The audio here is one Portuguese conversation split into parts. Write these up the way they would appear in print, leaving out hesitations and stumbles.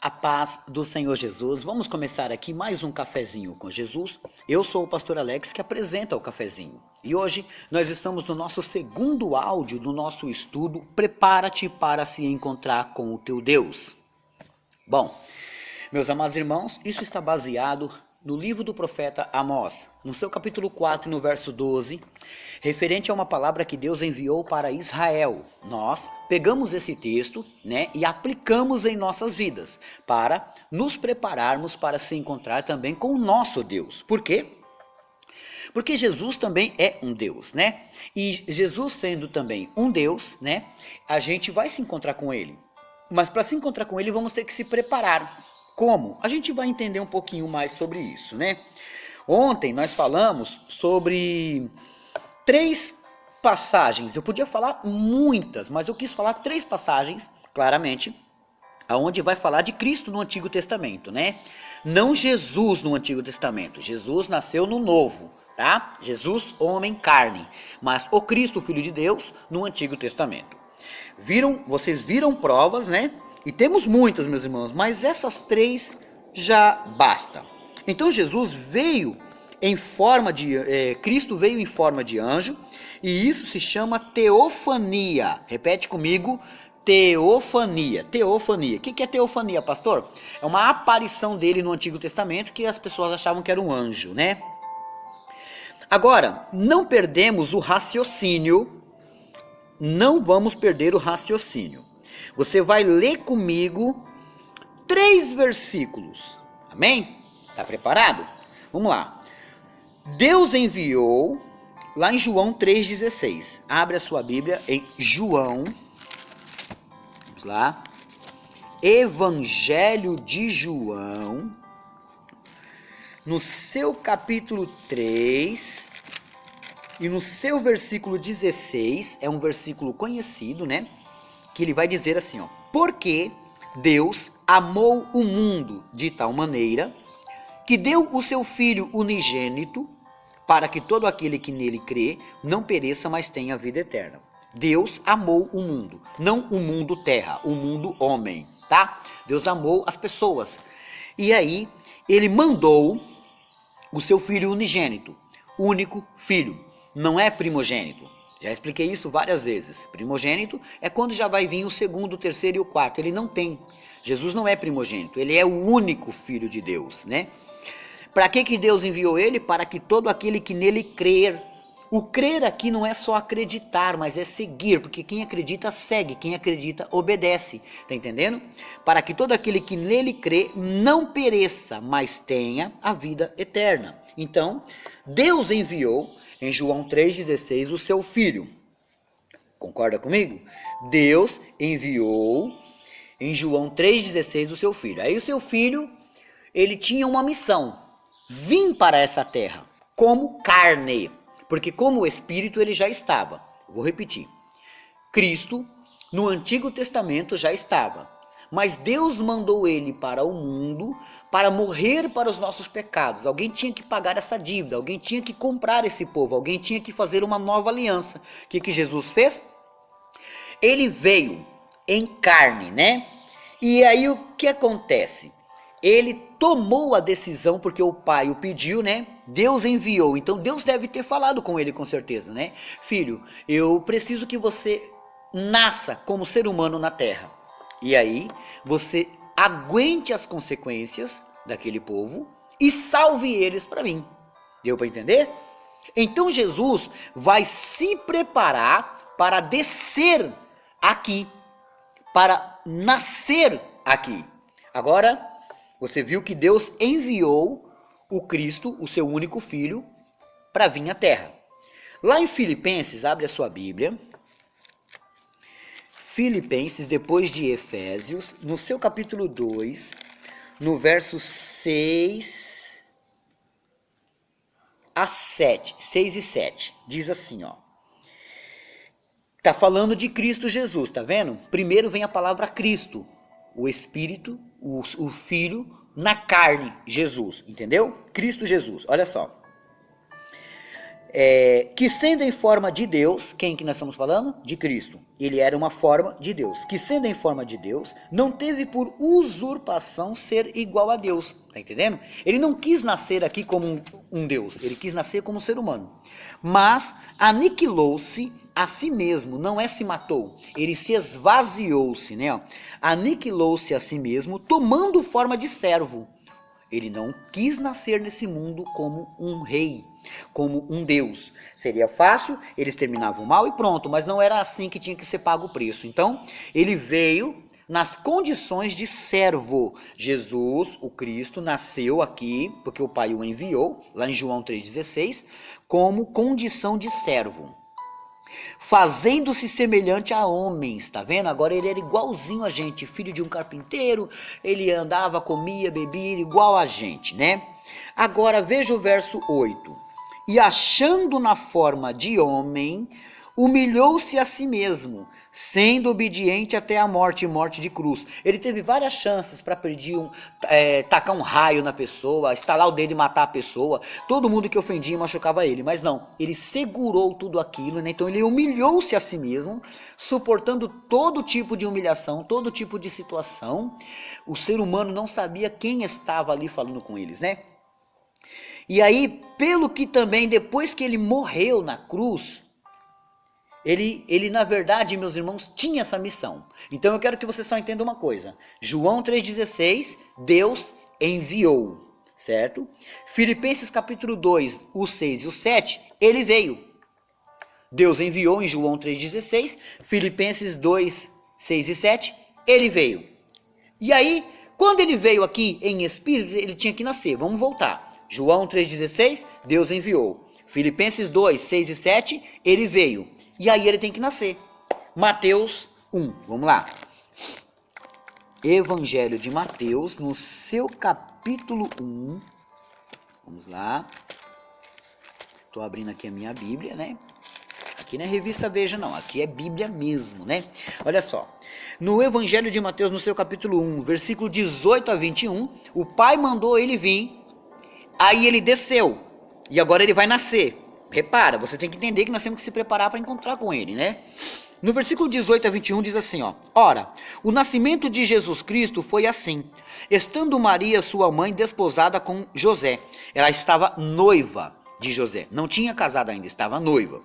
A paz do Senhor Jesus. Vamos começar aqui mais um cafezinho com Jesus. Eu sou o pastor Alex que apresenta o cafezinho. E hoje nós estamos no nosso segundo áudio do nosso estudo Prepara-te para se encontrar com o teu Deus. Bom, meus amados irmãos, isso está baseado no livro do profeta Amós, no seu capítulo 4, no verso 12, referente a uma palavra que Deus enviou para Israel. Nós pegamos esse texto, e aplicamos em nossas vidas, para nos prepararmos para se encontrar também com o nosso Deus. Por quê? Porque Jesus também é um Deus, E Jesus sendo também um Deus, a gente vai se encontrar com Ele. Mas para se encontrar com Ele, vamos ter que se preparar. Como? A gente vai entender um pouquinho mais sobre isso, Ontem nós falamos sobre 3 passagens. Eu podia falar muitas, mas eu quis falar 3 passagens, claramente, aonde vai falar de Cristo no Antigo Testamento, Não Jesus no Antigo Testamento. Jesus nasceu no Novo, tá? Jesus, homem, carne. Mas o Cristo, Filho de Deus, no Antigo Testamento. Vocês viram provas, E temos muitas, meus irmãos, mas essas 3 já basta. Então Jesus veio em forma de... Cristo veio em forma de anjo, e isso se chama teofania. Repete comigo, teofania. Teofania. O que é teofania, pastor? É uma aparição dele no Antigo Testamento que as pessoas achavam que era um anjo, Agora, não perdemos o raciocínio. Não vamos perder o raciocínio. Você vai ler comigo 3 versículos. Amém? Está preparado? Vamos lá. Deus enviou, lá em João 3,16. Abre a sua Bíblia em João. Vamos lá. Evangelho de João. No seu capítulo 3. E no seu versículo 16. É um versículo conhecido, Que ele vai dizer assim, porque Deus amou o mundo de tal maneira que deu o seu Filho unigênito para que todo aquele que nele crê não pereça, mas tenha vida eterna. Deus amou o mundo, não o mundo terra, o mundo homem, tá? Deus amou as pessoas. E aí, ele mandou o seu Filho unigênito, único filho, não é primogênito. Já expliquei isso várias vezes. Primogênito é quando já vai vir o segundo, o terceiro e o quarto. Ele não tem. Jesus não é primogênito. Ele é o único Filho de Deus, Para que Deus enviou ele? Para que todo aquele que nele crer. O crer aqui não é só acreditar, mas é seguir. Porque quem acredita segue. Quem acredita obedece. Tá entendendo? Para que todo aquele que nele crê não pereça, mas tenha a vida eterna. Então, Deus enviou... em João 3,16, o seu Filho. Concorda comigo? Deus enviou em João 3,16 o seu Filho. Aí o seu Filho, ele tinha uma missão. Vir para essa terra como carne. Porque como Espírito ele já estava. Vou repetir. Cristo no Antigo Testamento já estava. Mas Deus mandou ele para o mundo para morrer para os nossos pecados. Alguém tinha que pagar essa dívida, alguém tinha que comprar esse povo, alguém tinha que fazer uma nova aliança. O que Jesus fez? Ele veio em carne, E aí o que acontece? Ele tomou a decisão porque o Pai o pediu, Deus enviou, então Deus deve ter falado com ele com certeza, Filho, eu preciso que você nasça como ser humano na terra. E aí, você aguente as consequências daquele povo e salve eles para mim. Deu para entender? Então Jesus vai se preparar para descer aqui, para nascer aqui. Agora, você viu que Deus enviou o Cristo, o seu único filho, para vir à terra. Lá em Filipenses, abre a sua Bíblia. Filipenses, depois de Efésios, no seu capítulo 2, no verso 6 a 7, 6 e 7, diz assim, Tá falando de Cristo Jesus, tá vendo? Primeiro vem a palavra Cristo, o Espírito, o Filho, na carne, Jesus, entendeu? Cristo Jesus, olha só. que sendo em forma de Deus, quem que nós estamos falando? De Cristo. Ele era uma forma de Deus. Que sendo em forma de Deus, não teve por usurpação ser igual a Deus. Tá entendendo? Ele não quis nascer aqui como um Deus. Ele quis nascer como um ser humano. Mas aniquilou-se a si mesmo. Não é se matou. Ele se esvaziou-se, né? Aniquilou-se a si mesmo, tomando forma de servo. Ele não quis nascer nesse mundo como um rei, como um Deus. Seria fácil, eles terminavam mal e pronto, mas não era assim que tinha que ser pago o preço. Então, ele veio nas condições de servo. Jesus, o Cristo, nasceu aqui, porque o Pai o enviou, lá em João 3,16, como condição de servo. Fazendo-se semelhante a homens, tá vendo? Agora ele era igualzinho a gente, filho de um carpinteiro, ele andava, comia, bebia, igual a gente, né? Agora veja o verso 8. E achando na forma de homem, humilhou-se a si mesmo, sendo obediente até a morte e morte de cruz. Ele teve várias chances para pedir tacar um raio na pessoa, estalar o dedo e matar a pessoa. Todo mundo que ofendia machucava ele, mas não. Ele segurou tudo aquilo, né? Então ele humilhou-se a si mesmo, suportando todo tipo de humilhação, todo tipo de situação. O ser humano não sabia quem estava ali falando com eles, né? E aí, pelo que também, depois que ele morreu na cruz, ele na verdade, meus irmãos, tinha essa missão. Então eu quero que você só entenda uma coisa. João 3,16, Deus enviou, certo? Filipenses capítulo 2, o 6 e o 7, ele veio. Deus enviou em João 3,16, Filipenses 2, 6 e 7, ele veio. E aí, quando ele veio aqui em espírito, ele tinha que nascer. Vamos voltar. João 3,16, Deus enviou. Filipenses 2, 6 e 7, ele veio. E aí ele tem que nascer. Mateus 1, vamos lá. Evangelho de Mateus, no seu capítulo 1. Vamos lá. Estou abrindo aqui a minha Bíblia, né? Aqui não é revista Veja, não. Aqui é Bíblia mesmo, né? Olha só. No Evangelho de Mateus, no seu capítulo 1, versículo 18 a 21, o Pai mandou ele vir, aí ele desceu, e agora ele vai nascer. Repara, você tem que entender que nós temos que se preparar para encontrar com ele, né? No versículo 18 a 21 diz assim, ó. Ora, o nascimento de Jesus Cristo foi assim. Estando Maria, sua mãe, desposada com José. Ela estava noiva de José. Não tinha casado ainda, estava noiva.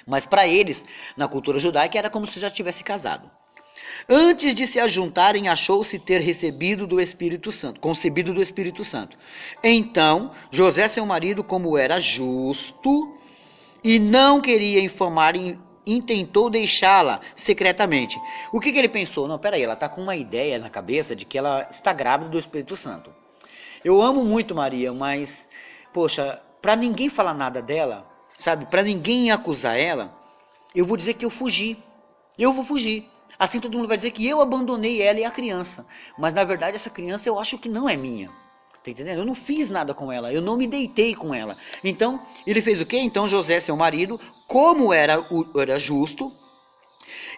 Mas para eles, na cultura judaica, era como se já tivesse casado. Antes de se ajuntarem, achou-se ter recebido do Espírito Santo, concebido do Espírito Santo. Então, José, seu marido, como era justo e não queria infamar, intentou deixá-la secretamente. O que ele pensou? Não, peraí, ela está com uma ideia na cabeça de que ela está grávida do Espírito Santo. Eu amo muito Maria, mas, poxa, para ninguém falar nada dela, sabe, para ninguém acusar ela, eu vou dizer que eu fugi. Eu vou fugir. Assim todo mundo vai dizer que eu abandonei ela e a criança. Mas na verdade essa criança eu acho que não é minha. Tá entendendo? Eu não fiz nada com ela. Eu não me deitei com ela. Então ele fez o quê? Então José, seu marido, como era justo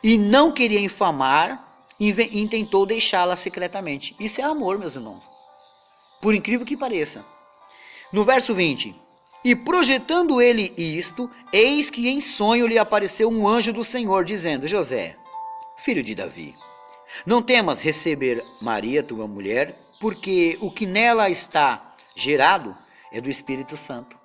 e não queria infamar, intentou deixá-la secretamente. Isso é amor, meus irmãos. Por incrível que pareça. No verso 20. E projetando ele isto, eis que em sonho lhe apareceu um anjo do Senhor, dizendo: José, filho de Davi, não temas receber Maria, tua mulher, porque o que nela está gerado é do Espírito Santo.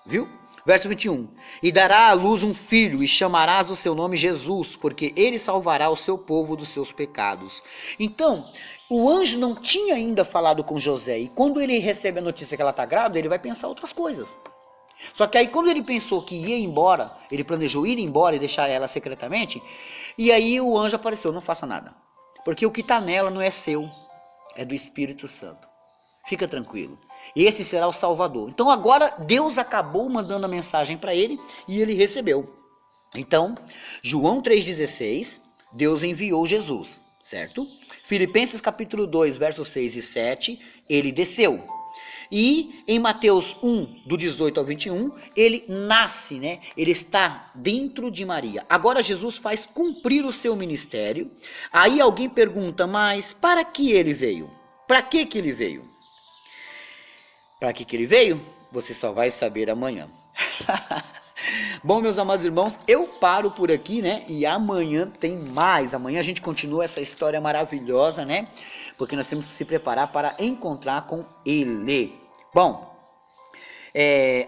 Viu? Verso 21. E dará à luz um filho, e chamarás o seu nome Jesus, porque ele salvará o seu povo dos seus pecados. Então, o anjo não tinha ainda falado com José, e quando ele recebe a notícia que ela está grávida, ele vai pensar outras coisas. Só que aí quando ele pensou que ia embora, ele planejou ir embora e deixar ela secretamente, e aí o anjo apareceu: não faça nada, porque o que está nela não é seu, é do Espírito Santo. Fica tranquilo, esse será o Salvador. Então agora Deus acabou mandando a mensagem para ele e ele recebeu. Então, João 3,16, Deus enviou Jesus, certo? Filipenses capítulo 2, versos 6 e 7, ele desceu. E em Mateus 1, do 18 ao 21, ele nasce, né? Ele está dentro de Maria. Agora Jesus faz cumprir o seu ministério. Aí alguém pergunta, mas para que ele veio? Para que ele veio? Para que ele veio? Você só vai saber amanhã. Bom, meus amados irmãos, eu paro por aqui, né? E amanhã tem mais. Amanhã a gente continua essa história maravilhosa, né? Porque nós temos que se preparar para encontrar com Ele. Bom,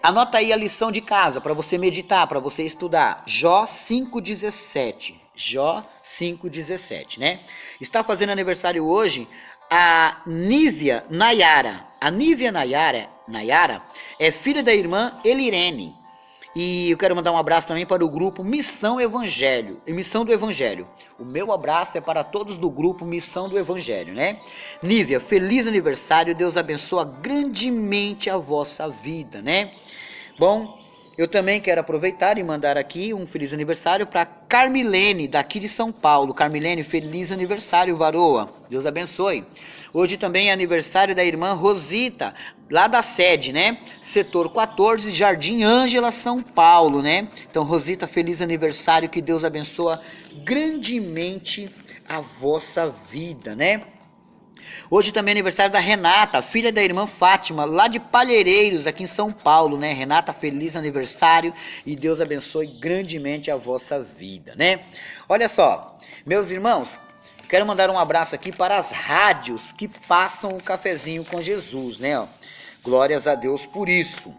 anota aí a lição de casa para você meditar, para você estudar. Jó 5,17. Jó 5,17, né? Está fazendo aniversário hoje a Nívia Nayara. A Nívia Nayara é filha da irmã Elirene. E eu quero mandar um abraço também para o grupo Missão Evangelho, Missão do Evangelho. O meu abraço é para todos do grupo Missão do Evangelho, né? Nívia, feliz aniversário, Deus abençoa grandemente a vossa vida, né? Bom, eu também quero aproveitar e mandar aqui um feliz aniversário para Carmilene, daqui de São Paulo. Carmilene, feliz aniversário, varoa. Deus abençoe. Hoje também é aniversário da irmã Rosita, lá da sede, né? Setor 14, Jardim Ângela, São Paulo, né? Então, Rosita, feliz aniversário, que Deus abençoa grandemente a vossa vida, né? Hoje também é aniversário da Renata, filha da irmã Fátima, lá de Palheireiros, aqui em São Paulo, né? Renata, feliz aniversário e Deus abençoe grandemente a vossa vida, né? Olha só, meus irmãos, quero mandar um abraço aqui para as rádios que passam o cafezinho com Jesus, né? Glórias a Deus por isso.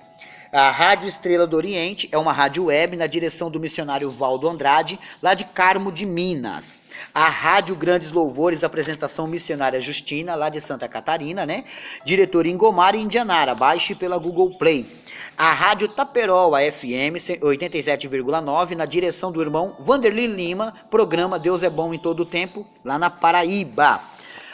A Rádio Estrela do Oriente é uma rádio web na direção do missionário Valdo Andrade, lá de Carmo de Minas. A Rádio Grandes Louvores, apresentação missionária Justina, lá de Santa Catarina, né? Diretor Ingomar e Indianara, baixe pela Google Play. A Rádio Taperol, a FM 87,9, na direção do irmão Vanderly Lima, programa Deus é Bom em Todo o Tempo, lá na Paraíba.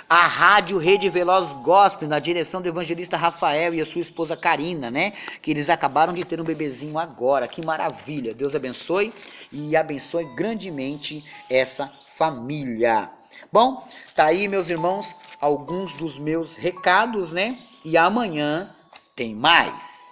A Rádio Rede Veloz Gospel, na direção do evangelista Rafael e a sua esposa Karina, né? Que eles acabaram de ter um bebezinho agora. Que maravilha. Deus abençoe e abençoe grandemente essa família. Bom, tá aí, meus irmãos, alguns dos meus recados, né? E amanhã tem mais.